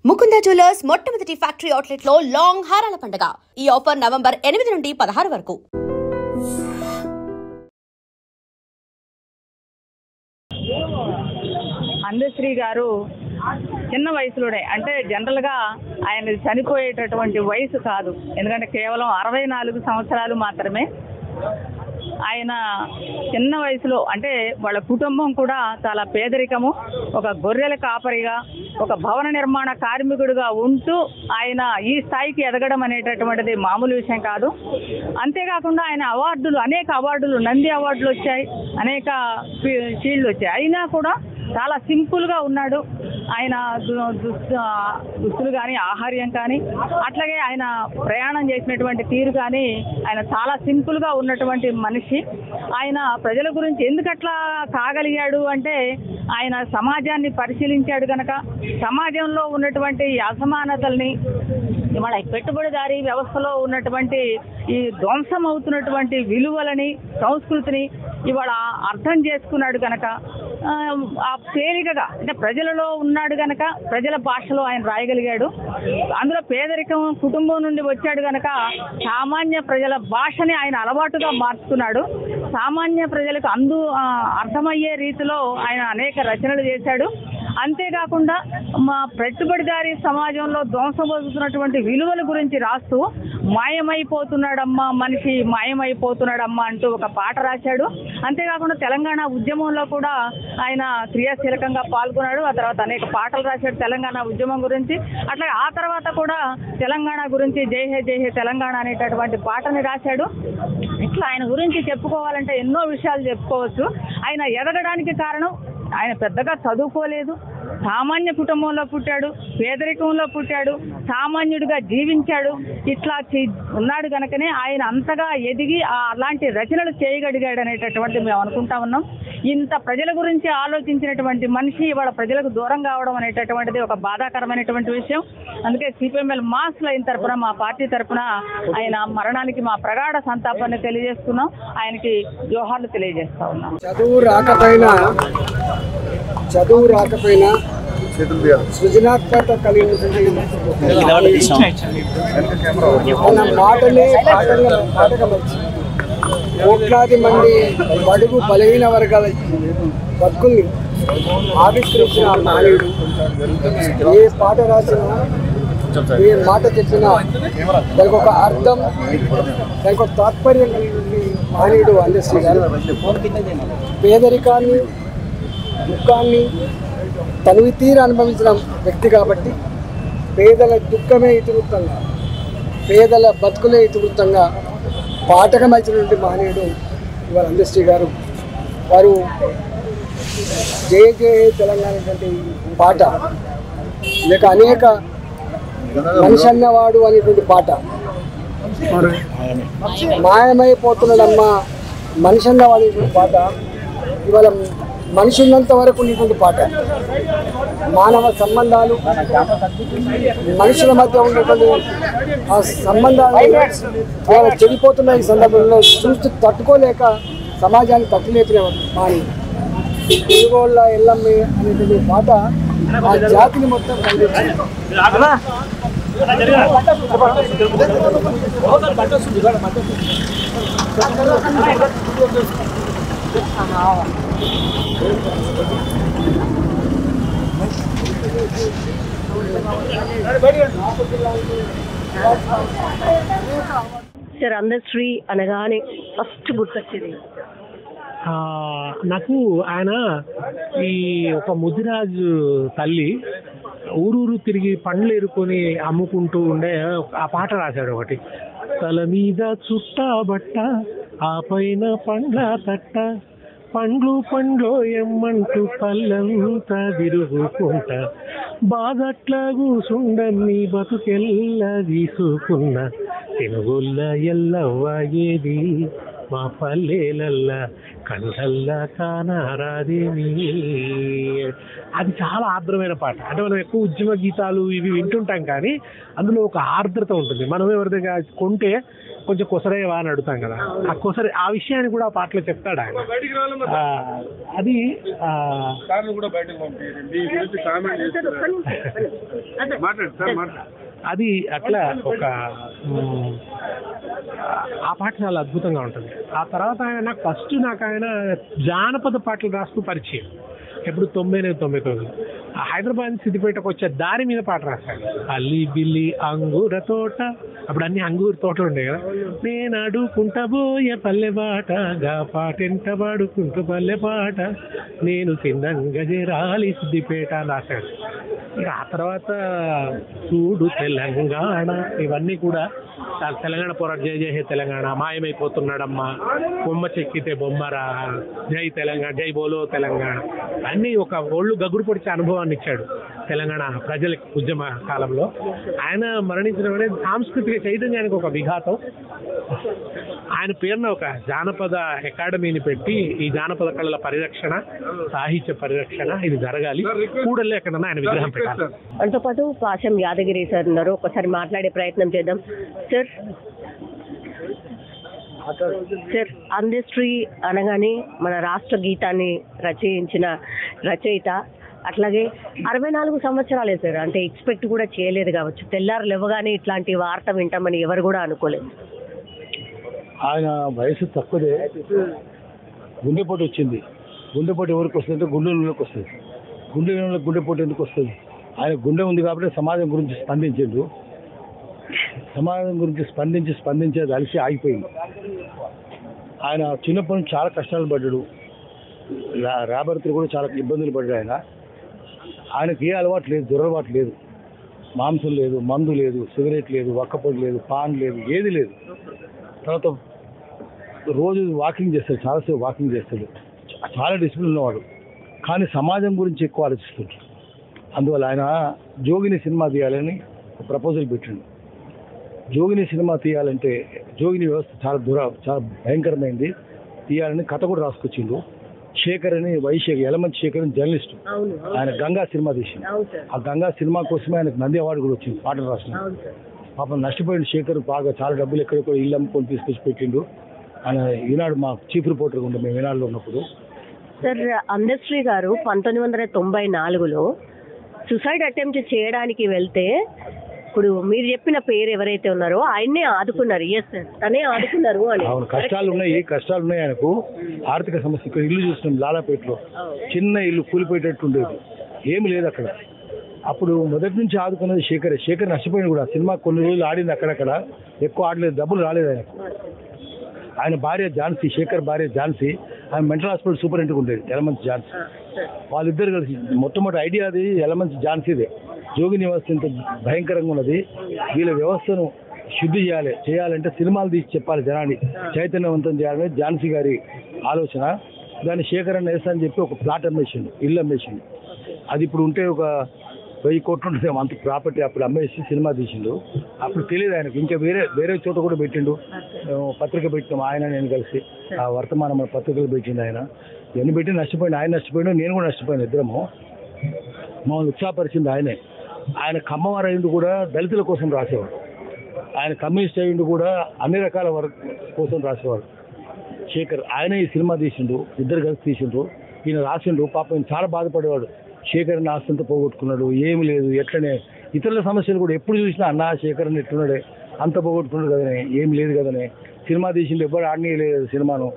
Mukunda jewellers మొట్టమొదటి factory outlet లో long హారాల పండుగ. ఈ ఆఫర్ నవంబర్ 8 నుండి 16 వరకు. అందశ్రీ గారు చిన్న వయసులోనే, అంటే జనరల్గా ఆయన చనిపోయేటటువంటి వయసు కాదు, ఎందుకంటే కేవలం 64 సంవత్సరాలు మాత్రమే. ఆయన చిన్న వయసులో, అంటే వాళ్ళ కుటుంబం కూడా చాలా పేదరికము, ఒక గొర్రెల కాపరిగా, ఒక భవన నిర్మాణ కార్మికుడిగా ఉంటూ ఆయన ఈ స్థాయికి ఎదగడం అనేటటువంటిది మామూలు విషయం కాదు. అంతేకాకుండా ఆయన అనేక అవార్డులు, నంది అవార్డులు వచ్చాయి, అనేక షీల్డ్లు వచ్చాయి. అయినా కూడా చాలా సింపుల్గా ఉన్నాడు. ఆయన దుస్తులు కానీ, ఆహార్యం కానీ, అట్లాగే ఆయన ప్రయాణం చేసినటువంటి తీరు కానీ, ఆయన చాలా సింపుల్గా ఉన్నటువంటి మనిషి. ఆయన ప్రజల గురించి ఎందుకట్లా కాగలిగాడు అంటే, ఆయన సమాజాన్ని పరిశీలించాడు కనుక, సమాజంలో ఉన్నటువంటి అసమానతల్ని, ఇవాళ పెట్టుబడిదారీ వ్యవస్థలో ఉన్నటువంటి ఈ ధ్వంసం అవుతున్నటువంటి విలువలని, సంస్కృతిని ఇవాళ అర్థం చేసుకున్నాడు కనుక, తేలికగా, అంటే ప్రజలలో ఉన్నాడు కనుక ప్రజల భాషలో ఆయన రాయగలిగాడు. అందులో పేదరికం కుటుంబం నుండి వచ్చాడు కనుక సామాన్య ప్రజల భాషని ఆయన అలవాటుగా మార్చుకున్నాడు. సామాన్య ప్రజలకు అర్థమయ్యే రీతిలో ఆయన అనేక రచనలు చేశాడు. అంతేకాకుండా మా పెట్టుబడిదారీ సమాజంలో ధ్వంసమవుతున్నటువంటి విలువల గురించి రాస్తూ మాయమైపోతున్నాడమ్మా మనిషి, మాయమైపోతున్నాడమ్మా అంటూ ఒక పాట రాశాడు. అంతేకాకుండా తెలంగాణ ఉద్యమంలో కూడా ఆయన క్రియాశీలకంగా పాల్గొన్నాడు. ఆ తర్వాత అనేక పాటలు రాశాడు తెలంగాణ ఉద్యమం గురించి. అట్లాగే ఆ తర్వాత కూడా తెలంగాణ గురించి జై హే జై హే తెలంగాణ అనేటటువంటి పాటని రాశాడు. ఇట్లా ఆయన గురించి చెప్పుకోవాలంటే ఎన్నో విషయాలు చెప్పుకోవచ్చు. ఆయన ఎదగడానికి కారణం, ఆయన పెద్దగా చదువుకోలేదు, సామాన్య కుటుంబంలో పుట్టాడు, పేదరికంలో పుట్టాడు, సామాన్యుడిగా జీవించాడు. ఇట్లా ఉన్నాడు కనుకనే ఆయన అంతగా ఎదిగి అలాంటి రచనలు చేయగలిగాడు అనేటటువంటి మేము అనుకుంటా ఉన్నాం. ఇంత ప్రజల గురించి ఆలోచించినటువంటి మనిషి ఇవాళ ప్రజలకు దూరం కావడం అనేటటువంటిది ఒక బాధాకరమైనటువంటి విషయం. అందుకే సిపిఎంఎల్ మాస్ లైన్ తరఫున, మా పార్టీ తరఫున ఆయన మరణానికి మా ప్రగాఢ సంతాపాన్ని తెలియజేస్తున్నాం. ఆయనకి జోహార్లు తెలియజేస్తా ఉన్నాం. చదువు రాకపోయినా సృజనాత్మకత కలిగినటువంటి మన మాటలే పాటగా కోట్లాది మంది బడుగు బలహీన వర్గాల బతుకుల్ని ఆవిష్కరించిన మానవుడు. ఏ పాట రాసినా, ఏ మాట చెప్పినా దానికి ఒక అర్థం, దానికి ఒక తాత్పర్యం కలిగిన మానవుడు అందశ్రీ గారు. పేదరికాన్ని, దుఃఖాన్ని తనివి తీరా అనుభవించిన వ్యక్తి కాబట్టి పేదల దుఃఖమే ఇతివృత్తంగా, పేదల బతుకులే ఇతివృత్తంగా పాఠకమైనటువంటి మహనీయుడు ఇవాళ అందశ్రీ గారు. వారు జయ జయ తెలంగాణ పాట, లేక అనేక మనిషి అన్నవాడు అనేటువంటి పాట, మాయమైపోతున్నాడమ్మా మనిషి అన్నవాడు అనేటువంటి పాట, ఇవాళ మనిషి ఉన్నంత వరకు ఉన్నటువంటి పాట. మానవ సంబంధాలు, మనుషుల మధ్య ఉన్నటువంటి ఆ సంబంధాలు చెడిపోతున్న ఈ సందర్భంలో చూస్తూ తట్టుకోలేక సమాజాన్ని తట్టులేపిన మాని తెలుగోళ్ళ ఎల్లమ్మే అనేటువంటి పాట ఆ జాతిని మొత్తం కలిగించింది. సార్, అందశ్రీ అనగానే ఫస్ట్ గుర్తొచ్చేది నాకు ఆయన ఈ ఒక ముదిరాజు తల్లి ఊరూరు తిరిగి పండ్లు ఎరుకొని అమ్ముకుంటూ ఉండే ఆ పాట రాశాడు ఒకటి. తల మీద చుట్టా బట్ట, ఆ పైన పండ్ల తట్ట, పండ్లు పండ్లు ఎమ్మంటూ పళ్ళంతా తిరుగుకుంటా, బాధట్లా కూసుండని బతుకెల్ల తీసుకున్న తెలుగుల్ల ఎల్లవ్వ ఏది, మా పల్లెలల్లా కండల్లా కానారాదేమి. అది చాలా ఆర్ద్రమైన పాట. అంటే మనం ఎక్కువ ఉద్యమ గీతాలు ఇవి వింటుంటాం కానీ అందులో ఒక ఆర్ద్రత ఉంటుంది. మనం ఎవరిదైనా కొంటే కొంచెం కొసరేవా అని అడుగుతాం కదా, ఆ కొసరే ఆ విషయాన్ని కూడా ఆ పాటలో చెప్తాడు ఆయన. అది అది అట్లా ఒక ఆ పాట చాలా అద్భుతంగా ఉంటుంది. ఆ తర్వాత ఆయన జానపద పాటలు రాస్తూ పరిచయం. ఎప్పుడు 99 హైదరాబాద్ సిద్దిపేటకు వచ్చే దారి మీద పాట రాశాడు. అల్లి బిల్లి అంగూర తోట, అప్పుడు అన్ని అంగూర తోటలు ఉండే కదా. నేను అడుకుంటా పోయే పల్లె బాట, గా పాటెంట పాడుకుంటూ పల్లె పాట, నేను తిన్నంగా చేరాలి సిద్దిపేట అని రాశాడు. ఇక ఆ తర్వాత చూడు తెలంగాణ, ఇవన్నీ కూడా తెలంగాణ పోరాట, జై జై హే తెలంగాణ, మాయమైపోతున్నాడమ్మా, బొమ్మ చెక్కితే బొమ్మరా, జై తెలంగాణ, జై బోలో తెలంగాణ, అన్నీ ఒక ఒళ్ళు గగురు పొడిచే అనుభవాన్ని ఇచ్చాడు తెలంగాణ ప్రజలకు ఉద్యమ కాలంలో. ఆయన మరణించడం అనేది సాంస్కృతిక చైతన్యానికి ఒక విఘాతం. ఆయన పేరున ఒక జానపద అకాడమీని పెట్టి ఈ జానపద కళల పరిరక్షణ, సాహిత్య పరిరక్షణ ఇది జరగాలి. కూడలే ఎక్కడన్నా ఆయన విగ్రహం పెట్టాలి. మనతో పాటు పాశం యాదగిరి సార్ ఉన్నారు, ఒకసారి మాట్లాడే ప్రయత్నం చేద్దాం. సార్ అందశ్రీ అనగానే మన రాష్ట్ర గీతాన్ని రచయించిన రచయిత, అట్లాగే 64 సంవత్సరాలే సార్. అంటే ఎక్స్పెక్ట్ కూడా చేయలేదు కావచ్చు, తెల్లారు లేవగానే ఇట్లాంటి వార్త వింటామని ఎవరు కూడా అనుకోలేదు. ఆయన వయసు తక్కువదే, గుండెపోటు వచ్చింది. గుండెపోటు ఎవరికి వస్తుంది అంటే గుండెలోకి వస్తుంది. గుండెపోటు ఎందుకు వస్తుంది? ఆయన గుండె ఉంది కాబట్టి సమాజం గురించి స్పందించిండు. సమాజం గురించి స్పందించేది అలిసి ఆగిపోయింది. ఆయన చిన్నప్పటి నుంచి చాలా కష్టాలు పడ్డాడు. రాబర్తులు కూడా చాలా ఇబ్బందులు పడ్డాడు. ఆయనకి ఏ అలవాటు లేదు, దురలవాటు లేదు, మాంసం లేదు, మందు లేదు, సిగరెట్ లేదు, వక్కపొడి లేదు, పాన్ లేదు, ఏది లేదు. తర్వాత రోజు వాకింగ్ చేస్తాడు, చాలాసేపు వాకింగ్ చేస్తాడు, చాలా డిసిప్లిన్ ఉన్నవాడు. కానీ సమాజం గురించి ఎక్కువ ఆలోచిస్తుంటాడు. అందువల్ల ఆయన జోగిని సినిమా తీయాలని ప్రపోజల్ పెట్టిండు. జోగిని సినిమా తీయాలంటే జోగిని వ్యవస్థ చాలా భయంకరమైంది, తీయాలని కథ కూడా రాసుకొచ్చిండు. శేఖర్ అని యలమంచి శేఖర్ అని జర్నలిస్ట్, ఆయన గంగా సినిమా తీసిండు. ఆ గంగా సినిమా కోసమే ఆయనకు నంది అవార్డు కూడా వచ్చింది పాటలు రాసిన. పాపం నష్టపోయిన శేఖర్ బాగా చాలా డబ్బులు ఎక్కడెక్కడ ఇల్లు అమ్ముకొని తీసుకొచ్చి పెట్టిండు. ఆయన ఈనాడు మా చీఫ్ రిపోర్టర్గా ఉండే మేము ఈనాడులో ఉన్నప్పుడు. సార్ అందశ్రీ గారు 1994లో సూసైడ్ అటెంప్ట్ చేయడానికి వెళ్తే, ఇప్పుడు మీరు చెప్పిన పేరు ఎవరైతే ఉన్నారో ఆయన్నే ఆదుకున్నారు. ఎస్ సార్, తనే ఆదుకున్నారు అని. అవును, కష్టాలు ఉన్నాయి ఆయనకు. ఆర్థిక సమస్య. ఇక్కడ ఇల్లు చూస్తున్నాం లాలాపేటలో, చిన్న ఇల్లు కూలిపోయేటట్టు ఉండేది, ఏమి లేదు అక్కడ. అప్పుడు మొదటి నుంచి ఆదుకున్నది శేఖర్ నష్టపోయింది కూడా. సినిమా కొన్ని రోజులు ఆడింది, అక్కడక్కడ ఎక్కువ ఆడలేదు, డబ్బులు రాలేదు ఆయనకు. ఆయన భార్య ఝాన్సీ, శేఖర్ భార్య ఝాన్సీ, ఆయన మెంటల్ హాస్పిటల్ సూపరింటెండెంట్ ఉండేది, యలమంచి ఝాన్సీ. వాళ్ళిద్దరు కలిసి మొట్టమొదటి ఐడియా అది యలమంచి ఝాన్సీదే. జోగిని వ్యవస్థ ఇంత భయంకరంగా ఉన్నది, వీళ్ళ వ్యవస్థను శుద్ధి చేయాలంటే సినిమాలు తీసి చెప్పాలి, జనాన్ని చైతన్యవంతం చేయాలని ఝాన్సీ గారి ఆలోచన. దాన్ని శేఖర్ అన్న వేస్తా అని చెప్పి ఒక ప్లాట్ అమ్మేసిండు, ఇల్లు అమ్మేసిండు. అది ఇప్పుడు ఉంటే ఒక 1000 కోట్లు ఉంటుంది అంత ప్రాపర్టీ. అప్పుడు అమ్మేసి సినిమా తీసిండు. అప్పుడు తెలియదు ఆయనకు. ఇంకా వేరే చోట కూడా పెట్టిండు, పత్రిక పెట్టినాం ఆయన నేను కలిసి, ఆ వర్తమానం పత్రికలు పెట్టిండు ఆయన. ఇవన్నీ పెట్టి నష్టపోయింది ఆయన, నష్టపోయాడు, నేను కూడా నష్టపోయాను. ఇద్దరము మమ్మల్ని ఉత్సాహపరిచింది ఆయనే. ఆయన కమ్మవారు అయ్యిండు కూడా దళితుల కోసం రాసేవాడు, ఆయన కమ్యూనిస్ట్ అయ్యిండు కూడా అన్ని రకాల వర్క్ కోసం రాసేవాడు శేఖర్. ఆయన ఈ సినిమా తీసిండు, ఇద్దరు కలిసి తీసిండ్రు. ఈయన రాసిండు. పాపం చాలా బాధపడేవాడు. శేఖర్ని ఆస్తంతా పోగొట్టుకున్నాడు, ఏమి లేదు, ఎట్లనే ఇతరుల సమస్యలు కూడా ఎప్పుడు చూసినా అన్నా శేఖర్ని ఎట్లున్నాడే, అంత పోగొట్టుకున్నాడు కదనే, ఏమి లేదు కదనే, సినిమా తీసిండు, ఎవ్వరు ఆడనీయలేదు సినిమాను,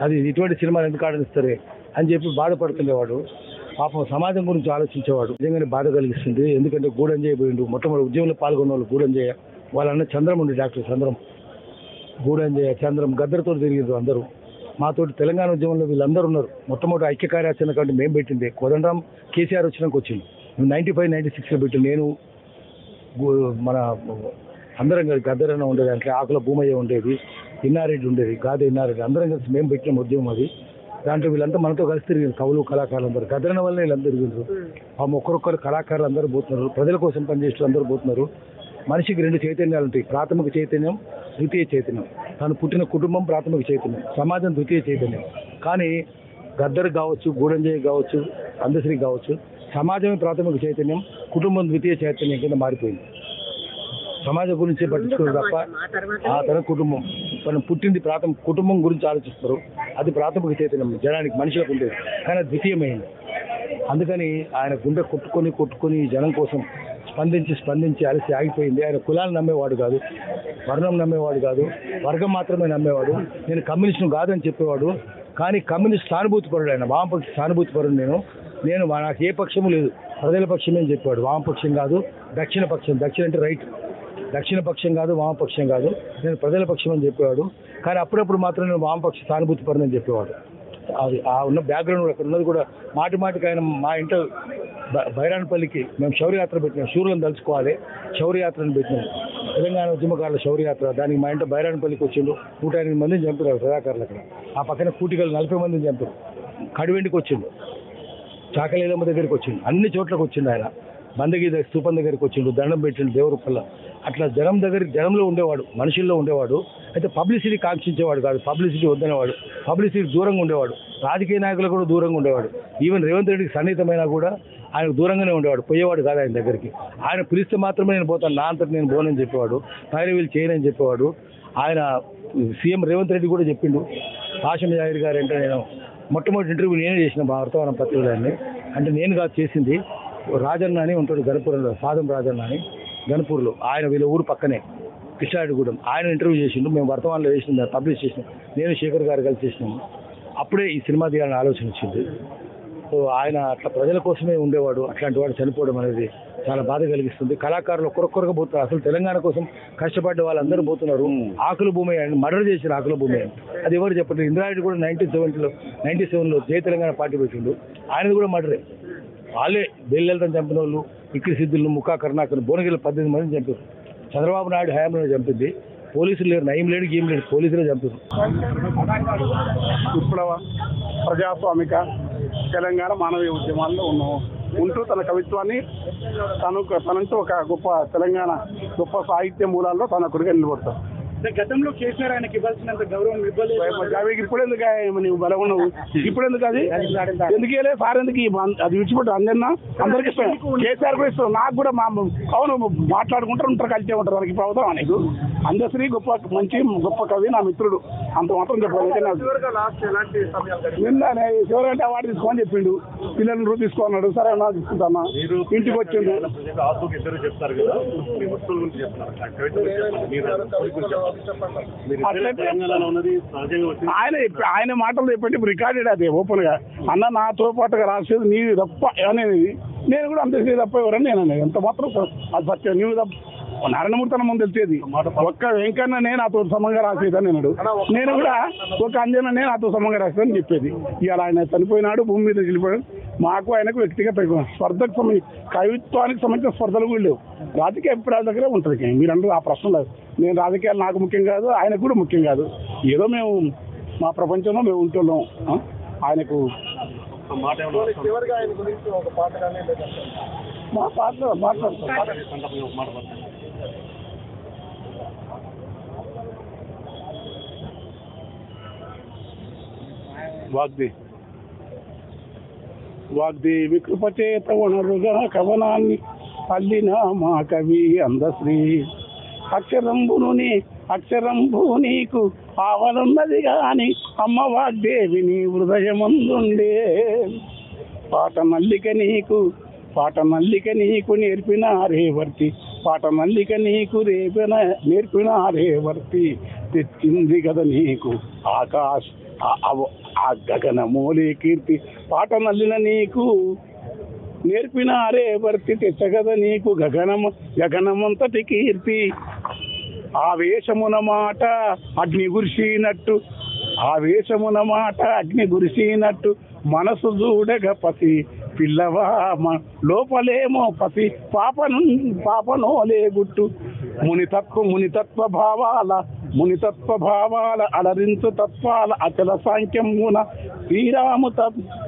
అది ఇటువంటి సినిమాలు ఎందుకు ఆడనిస్తారే అని చెప్పి బాధపడుతుండేవాడు. పాపం సమాజం గురించి ఆలోచించేవాడు. నిజంగానే బాధ కలిగిస్తుంది. ఎందుకంటే గూడంజయ్య పోయిండు. మొట్టమొదటి ఉద్యమంలో పాల్గొన్న వాళ్ళు గూడంజయ్య, వాళ్ళన్న చంద్రం ఉండి, డాక్టర్ చంద్రం, గూడంజయ్య, చంద్రం, గద్దరితో తిరిగిండ్రు అందరూ. మాతోటి తెలంగాణ ఉద్యమంలో వీళ్ళందరూ ఉన్నారు. మొట్టమొదటి ఐక్య కార్యాచరణ కంటే మేము పెట్టింది. కోదండరాం కేసీఆర్ వచ్చినాక వచ్చింది. 95, 96లో పెట్టి నేను మన అందరం కలిసి గద్దరన్న ఉండేది, అంటే ఆకుల భూమయ్య ఉండేది, ఇన్నారెడ్డి ఉండేది, గాదే ఇన్నారెడ్డి, అందరం కలిసి మేము పెట్టిన ఉద్యమం అది. దాంట్లో వీళ్ళంతా మనతో కలిసి తిరిగింది, కవులు కళాకారులు అందరూ. గద్దరన్న వల్ల వీళ్ళందరూ తిరిగిండ్రు. ఒక్కొక్కరు కళాకారులు అందరూ పోతున్నారు, ప్రజల కోసం పనిచేస్తూ అందరూ పోతున్నారు. మనిషికి రెండు చైతన్యాలు ఉంటాయి, ప్రాథమిక చైతన్యం, ద్వితీయ చైతన్యం. తను పుట్టిన కుటుంబం ప్రాథమిక చైతన్యం, సమాజం ద్వితీయ చైతన్యం. కానీ గద్దర్ కావచ్చు, గూడంజయ్ కావచ్చు, అందశ్రీ కావచ్చు, సమాజమే ప్రాథమిక చైతన్యం, కుటుంబం ద్వితీయ చైతన్యం కింద మారిపోయింది. సమాజం గురించి పట్టించుకోరు తప్ప ఆ తన కుటుంబం, మనం పుట్టింది కుటుంబం గురించి ఆలోచిస్తారు. అది ప్రాథమిక చైతన్యం జనానికి, మనుషులకు ఉండేది. కానీ అది ద్వితీయమైంది. అందుకని ఆయన గుండె కొట్టుకొని జనం కోసం స్పందించి అలసి ఆగిపోయింది. ఆయన కులాలు నమ్మేవాడు కాదు, వర్ణం నమ్మేవాడు కాదు, వర్గం మాత్రమే నమ్మేవాడు. నేను కమ్యూనిస్టును కాదని చెప్పేవాడు. కానీ కమ్యూనిస్ట్ సానుభూతిపరుడు ఆయన, వామపక్ష సానుభూతిపరుడు. నేను నాకు ఏ పక్షము లేదు, ప్రజల పక్షమే అని చెప్పేవాడు. వామపక్షం కాదు, దక్షిణ పక్షం. దక్షిణ అంటే రైట్, దక్షిణ పక్షం కాదు, వామపక్షం కాదు, నేను ప్రజల పక్షం అని చెప్పేవాడు. కానీ అప్పుడప్పుడు మాత్రం నేను వామపక్ష సానుభూతిపరుడు అని చెప్పేవాడు. అది ఆ ఉన్న బ్యాక్గ్రౌండ్ అక్కడ ఉన్నది కూడా. మాటికి ఆయన మా ఇంట్లో బైరాన్పల్లికి మేము శౌర్యయాత్ర పెట్టినాం, శూరులను తలుచుకోవాలి, శౌర్యయాత్రను పెట్టినాం. తెలంగాణ ఉద్యమకారుల శౌర్యయాత్ర. దానికి మా ఇంట్లో బైరాన్పల్లికి వచ్చిండు. 108 మందిని చంపారు ప్రజాకారులు అక్కడ. ఆ పక్కన కూటికలు 40 మందిని చంపారు. కడివెండికి వచ్చిండు, చాకలేలమ్మ దగ్గరికి వచ్చిండు, అన్ని చోట్లకు వచ్చిండు ఆయన. మందగి స్థూపం దగ్గరికి వచ్చిండు, దండం పెట్టిండు దేవురుపల్ల. అట్లా జనంలో ఉండేవాడు, మనుషుల్లో ఉండేవాడు. అయితే పబ్లిసిటీ కాంక్షించేవాడు కాదు, పబ్లిసిటీ వద్దనేవాడు, పబ్లిసిటీ దూరంగా ఉండేవాడు. రాజకీయ నాయకులు కూడా దూరంగా ఉండేవాడు. ఈవెన్ రేవంత్ రెడ్డికి సన్నిహితమైనా కూడా ఆయనకు దూరంగానే ఉండేవాడు, పోయేవాడు కాదు ఆయన దగ్గరికి. ఆయన పిలిస్తే మాత్రమే నేను పోతాను, నా అంతటి నేను పోనని చెప్పేవాడు, వీళ్ళు చేయనని చెప్పేవాడు. ఆయన సీఎం రేవంత్ రెడ్డి కూడా చెప్పిండు, హాషిం జాహీర్ గారు అంటే నేను మొట్టమొదటి ఇంటర్వ్యూ నేనే చేసిన మా వర్తమానం పత్రికలన్నీ. అంటే నేను కాదు చేసింది, రాజన్న అని ఉంటాడు గణపురంలో, సాదం రాజన్న అని గణపూర్లో. ఆయన వీళ్ళ ఊరు పక్కనే కృష్ణారెడ్డిగూడెం. ఆయన ఇంటర్వ్యూ చేసిండు, మేము వర్తమానంలో వేసినాం, పబ్లిష్ చేసినాం. నేను శేఖర్ గారు కలిసి చేసినాము. అప్పుడే ఈ సినిమా తీయాలని ఆలోచన వచ్చింది. సో ఆయన అట్లా ప్రజల కోసమే ఉండేవాడు. అట్లాంటి వాడు చనిపోవడం అనేది చాలా బాధ కలిగిస్తుంది. కళాకారులు ఒక్కొక్కరుగా పోతున్నారు. అసలు తెలంగాణ కోసం కష్టపడ్డ వాళ్ళందరూ పోతున్నారు. ఆకుల భూమి అని మర్డర్ చేసిన ఆకుల భూమి అని అది ఎవరు చెప్పట్లేదు. ఇందిరారెడ్డి కూడా 97లో జై తెలంగాణ పార్టీ పెట్టిండు, ఆయనది కూడా మర్డరే. వాళ్ళే బెల్లెలతో చంపిన వాళ్ళు, ఇక్కడి సిద్ధులు, ముఖా కరుణాకర్, భువనగిరిలో 18 మందిని చంపారు. చంద్రబాబు నాయుడు హయాంలో చంపింది. పోలీసులు లేరు, నయం లేడు, ఏం లేడు, పోలీసులే చంపారు. విప్లవ ప్రజాస్వామిక తెలంగాణ మానవీయ ఉద్యమాల్లో ఉంటూ తన కవిత్వాన్ని తనంటూ ఒక గొప్ప తెలంగాణ గొప్ప సాహిత్య మూలాల్లో తన కొడుగా నిలబడతారు. గతంలో కేసీఆర్ ఆయనకి ఇవ్వాల్సినంత గౌరవం ఇవ్వలేదు. ఇప్పుడు ఎందుకు నువ్వు బలం ఉన్నావు? ఇప్పుడు ఎందుకు అది ఎందుకు సార్ ఎందుకు అది విడిచిపెట్టు? అందరికి ఇస్తాం, కేసీఆర్ కూడా ఇస్తాం, నాకు కూడా అవును మాట్లాడుకుంటారు, ఉంటారు, కలిసే ఉంటారు. వాళ్ళకి ప్రభుత్వం అనేది అందశ్రీ మంచి గొప్ప కవి, నా మిత్రుడు, అంత మాత్రం చెప్పాలి. నిన్న చివరంటే అవార్డు తీసుకోమని చెప్పిండు, పిల్లలు తీసుకోన్నాడు. సరే నా తీసుకుంటామా, ఇంటికి వచ్చిండు. ఆయన మాటలు చెప్పండి, రికార్డెడ్ అది ఓపెన్ గా. అన్న నాతో పాటుగా రాసేది నీది తప్ప అనేది, నేను కూడా అంతే తప్ప ఎవరని నేను అనేది. ఎంత మాత్రం అది సత్యం. నీవు తప్ప నారాయణమూర్తి ముందు తెలిసేది ఒక్క వెంకన్న నేను నాతో సమంగా రాసేదని అన్నాడు. నేను కూడా ఒక అంజన నేను నాతో సమంగా రాసేదని చెప్పేది. ఇవాళ ఆయన చనిపోయినాడు, భూమి మీద వెళ్ళిపోయాడు. మాకు ఆయనకు వ్యక్తిగత స్పర్ధకు కవిత్వానికి సంబంధించిన స్పర్ధలు కూడా లేవు. రాజకీయ అభిప్రాయాల దగ్గరే ఉంటుంది. మీరందరూ ఆ ప్రశ్న లేదు. నేను రాజకీయాలు నాకు ముఖ్యం కాదు, ఆయనకు కూడా ముఖ్యం కాదు. ఏదో మేము మా ప్రపంచంలో మేము ఉంటున్నాం. ఆయనకు మా పాటలు మాట్లాడుతాం. వాగ్దేవి కృపచేత వనరుగా కవనాన్ని అల్లిన మా కవి అందశ్రీ. అక్షరంబు నీకు ఆవలున్నది గాని అమ్మ వాగ్దేవి నీ హృదయమందుండే. పాట నల్లిక నీకు నేర్పినారేవర్తి, పాట నల్లిక నీకు నేర్పినారేవర్తి. తెచ్చింది కదా నీకు ఆ గగనమూలే కీర్తి, పాట నల్లిన నీకు నేర్పినారేవర్తి. తెచ్చగద నీకు గగనమంతటి కీర్తి. ఆవేశమున మాట అగ్ని గురిసినట్టు మనసు చూడగ పసి పిల్లవా లోపలేమో పసి పాపనోలే గుట్టు. మునితత్వ భావాల మునితత్వ భావాల అలరించు తత్వాల అచల సాంఖ్యమున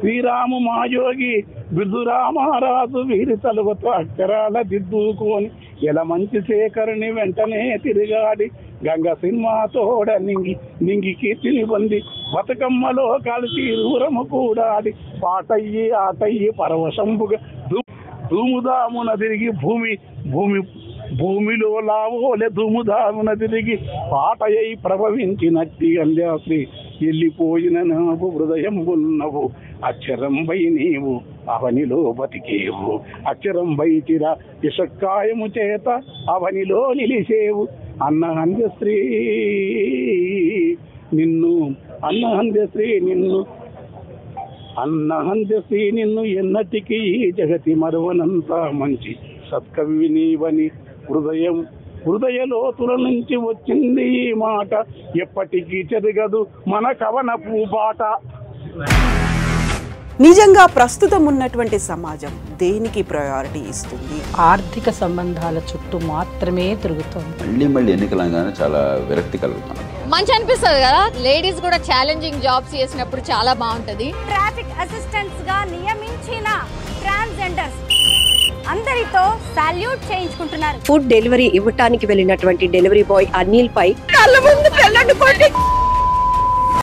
శ్రీరాము మాయోగి బిర్దురామారాజు వీరి తలువతో అక్షరాల దిద్దుకొని ఎలా మంచి శేఖరుని వెంటనే తిరిగాడి గంగ సినిమాతోడ నింగి కీర్తిని పొంది బతుకమ్మలో కలిసి దూరము కూడాడి పాటయ్యి ఆటయ్యి పరవశంబుగా ధూముదామున తిరిగి భూమిలో లావోలే ధూముదామున తిరిగి పాటయ్యి ప్రభవించినట్టి అందాశ్రీ వెళ్ళిపోయిన నాకు హృదయం ఉన్నవు అక్షరంబై నీవు అవనిలో బతికేవు అక్షరంబై చిరా విషక్కాయము చేత అవనిలో నిలిసేవు అన్న అంధ్యశ్రీ నిన్ను ఎన్నటికీ జగతి మరువనంత మంచి సత్కవి నీవని హృదయ లోతుల నుంచి వచ్చింది ఈ మాట ఎప్పటికీ చెరగదు మన కవనపు బాట. నిజంగా ప్రస్తుతం ఉన్నటువంటి సమాజం దేనికి ప్రయారిటీ ఇస్తుంది? ఆర్థిక సంబంధాల చుట్టూ మాత్రమే తిరుగుతుంది. మళ్ళీ ఎన్నికలంగానే చాలా విరక్తి కలుగుతాం. మంచి అనిపిస్తుంది కదా, లేడీస్ కూడా ఛాలెంజింగ్ జాబ్స్ చేసినప్పుడు చాలా బాగుంటది. ట్రాఫిక్ అసిస్టెంట్స్ గా నియమించిన ట్రాన్స్జెండర్స్ అందరితో సాల్యూట్ చేయించుకుంటున్నారు. ఫుడ్ డెలివరీ ఇవ్వటానికి వెళ్ళినటువంటి డెలివరీ బాయ్ అనిల్ పై కళ్ళ ముందు